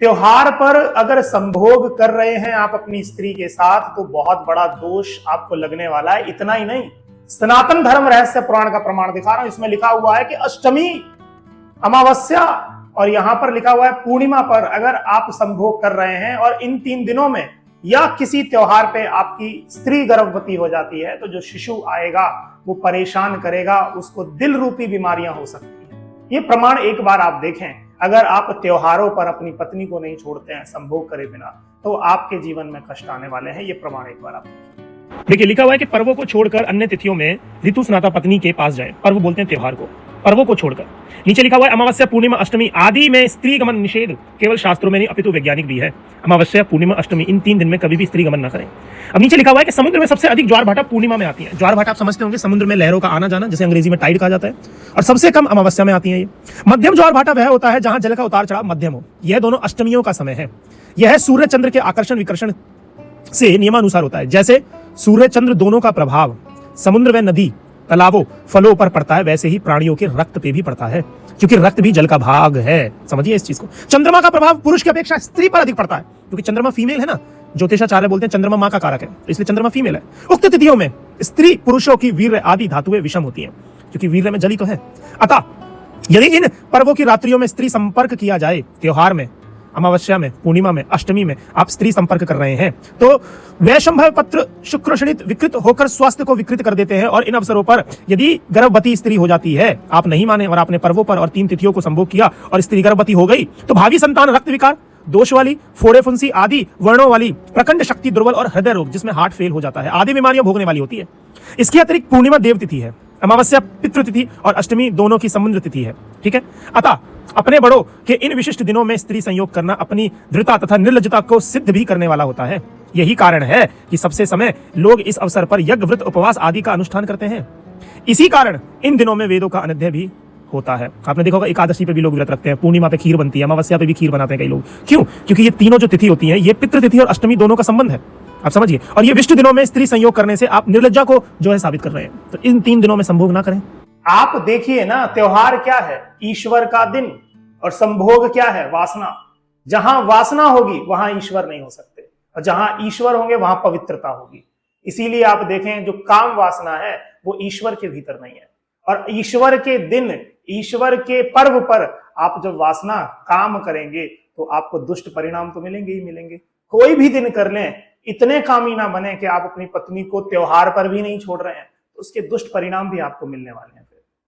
त्योहार पर अगर संभोग कर रहे हैं आप अपनी स्त्री के साथ तो बहुत बड़ा दोष आपको लगने वाला है। इतना ही नहीं, सनातन धर्म रहस्य पुराण का प्रमाण दिखा रहा हूं, इसमें लिखा हुआ है कि अष्टमी, अमावस्या और यहां पर लिखा हुआ है पूर्णिमा पर अगर आप संभोग कर रहे हैं और इन 3 दिनों में या किसी त्योहार पे आपकी स्त्री गर्भवती हो जाती है तो जो शिशु आएगा वो परेशान करेगा, उसको दिल रूपी बीमारियां हो सकती हैं। ये प्रमाण एक बार आप देखें, अगर आप त्योहारों पर अपनी पत्नी को नहीं छोड़ते हैं संभोग करे बिना तो आपके जीवन में कष्ट आने वाले हैं। ये प्रमाण एक बार आप देखिए, लिखा हुआ है कि पर्वों को छोड़कर अन्य तिथियों में ऋतु स्नाता पत्नी के पास जाए। पर्व बोलते हैं त्योहार को, पर्वों को छोड़कर। नीचे लिखा हुआ है अमावस्या पूर्णिमा अष्टमी आदि में स्त्री गमन निषेध केवल शास्त्रों में नहीं अपितु वैज्ञानिक भी है। अमावस्या पूर्णिमा अष्टमी इन 3 दिन में कभी भी स्त्री गमन न करें। अब नीचे लिखा हुआ है कि समुद्र में सबसे अधिक ज्वार भाटा पूर्णिमा में आती है। ज्वार भाटा आप समझते होंगे, समुद्र में लहरों का आना जाना, जिसे अंग्रेजी में टाइड कहा जाता है, और सबसे कम अमावस्या में आती है। ये मध्यम ज्वार भाटा वह होता है जहां जल का उतार चढ़ाव मध्यम हो। यह दोनों अष्टमियों का समय है। यह सूर्य चंद्र के आकर्षण विकर्षण से नियमानुसार होता है। जैसे सूर्य चंद्र दोनों का प्रभाव समुद्र व नदी तालाबों फलों पर पड़ता है, वैसे ही प्राणियों के रक्त पे भी पड़ता है, क्योंकि रक्त भी जल का भाग है। समझिए इस चीज को। चंद्रमा का प्रभाव पुरुष की अपेक्षा स्त्री पर अधिक पड़ता है, क्योंकि चंद्रमा फीमेल है ना। ज्योतिषाचार्य बोलते हैं चंद्रमा मां का कारक है, इसलिए चंद्रमा फीमेल है। उक्त तिथियों में स्त्री पुरुषों की वीर्य आदि धातुएं विषम होती हैं, क्योंकि वीर्य में जल ही तो है। अतः यदि इन पर्वों की रात्रियों में स्त्री संपर्क किया जाए, त्योहार में, अमावस्या में, पूर्णिमा में, अष्टमी में आप स्त्री संपर्क कर रहे हैं तो वैशंभव पत्र शुक्र शनित विकृत होकर स्वास्थ्य को विकृत कर देते हैं। और इन अवसरों पर यदि गर्भवती स्त्री हो जाती है, आप नहीं माने और आपने पर्वों पर और 3 तिथियों को संभोग किया और स्त्री गर्भवती हो गई, तो भावी संतान रक्त विकार, दोष वाली, फोड़े फुंसी आदि वर्णों वाली, प्रखंड शक्ति दुर्बल और हृदय रोग जिसमें हार्ट फेल हो जाता है आदि बीमारियां भोगने वाली होती है। इसके अतिरिक्त पूर्णिमा देव तिथि है, अमावस्या पितृ तिथि और अष्टमी दोनों की समुद्र तिथि है। ठीक है। अतः अपने बड़ों के इन विशिष्ट दिनों में स्त्री संयोग करना अपनी दृढ़ता तथा निर्लजता को सिद्ध भी करने वाला होता है। यही कारण है कि सबसे समय लोग इस अवसर पर यज्ञ, व्रत, उपवास आदि का अनुष्ठान करते हैं। इसी कारण इन दिनों में वेदों का अध्ययन भी होता है। आपने देखा होगा एकादशी पे भी लोग व्रत रखते हैं, पूर्णिमा पे खीर बनती है, अमावस्या पे भी खीर बनाते हैं कई लोग। क्यों? क्योंकि ये तीनों जो तिथि होती है, ये पितृ तिथि और अष्टमी दोनों का संबंध है। आप समझिए। और ये विशिष्ट दिनों में स्त्री संयोग करने से आप निर्लज्जा को जो है साबित कर रहे हैं। तो इन 3 दिनों में संभोग ना करें। आप देखिए ना, त्योहार क्या है? ईश्वर का दिन। और संभोग क्या है? वासना। जहां वासना होगी वहां ईश्वर नहीं हो सकते, और जहां ईश्वर होंगे वहां पवित्रता होगी। इसीलिए आप देखें, जो काम वासना है वो ईश्वर के भीतर नहीं है। और ईश्वर के दिन, ईश्वर के पर्व पर आप जब वासना काम करेंगे तो आपको दुष्ट परिणाम तो मिलेंगे ही मिलेंगे। कोई भी दिन कर लें, इतने कामी ना बने कि आप अपनी पत्नी को त्योहार पर भी नहीं छोड़ रहे हैं, तो उसके दुष्ट परिणाम भी आपको मिलने वाले हैं।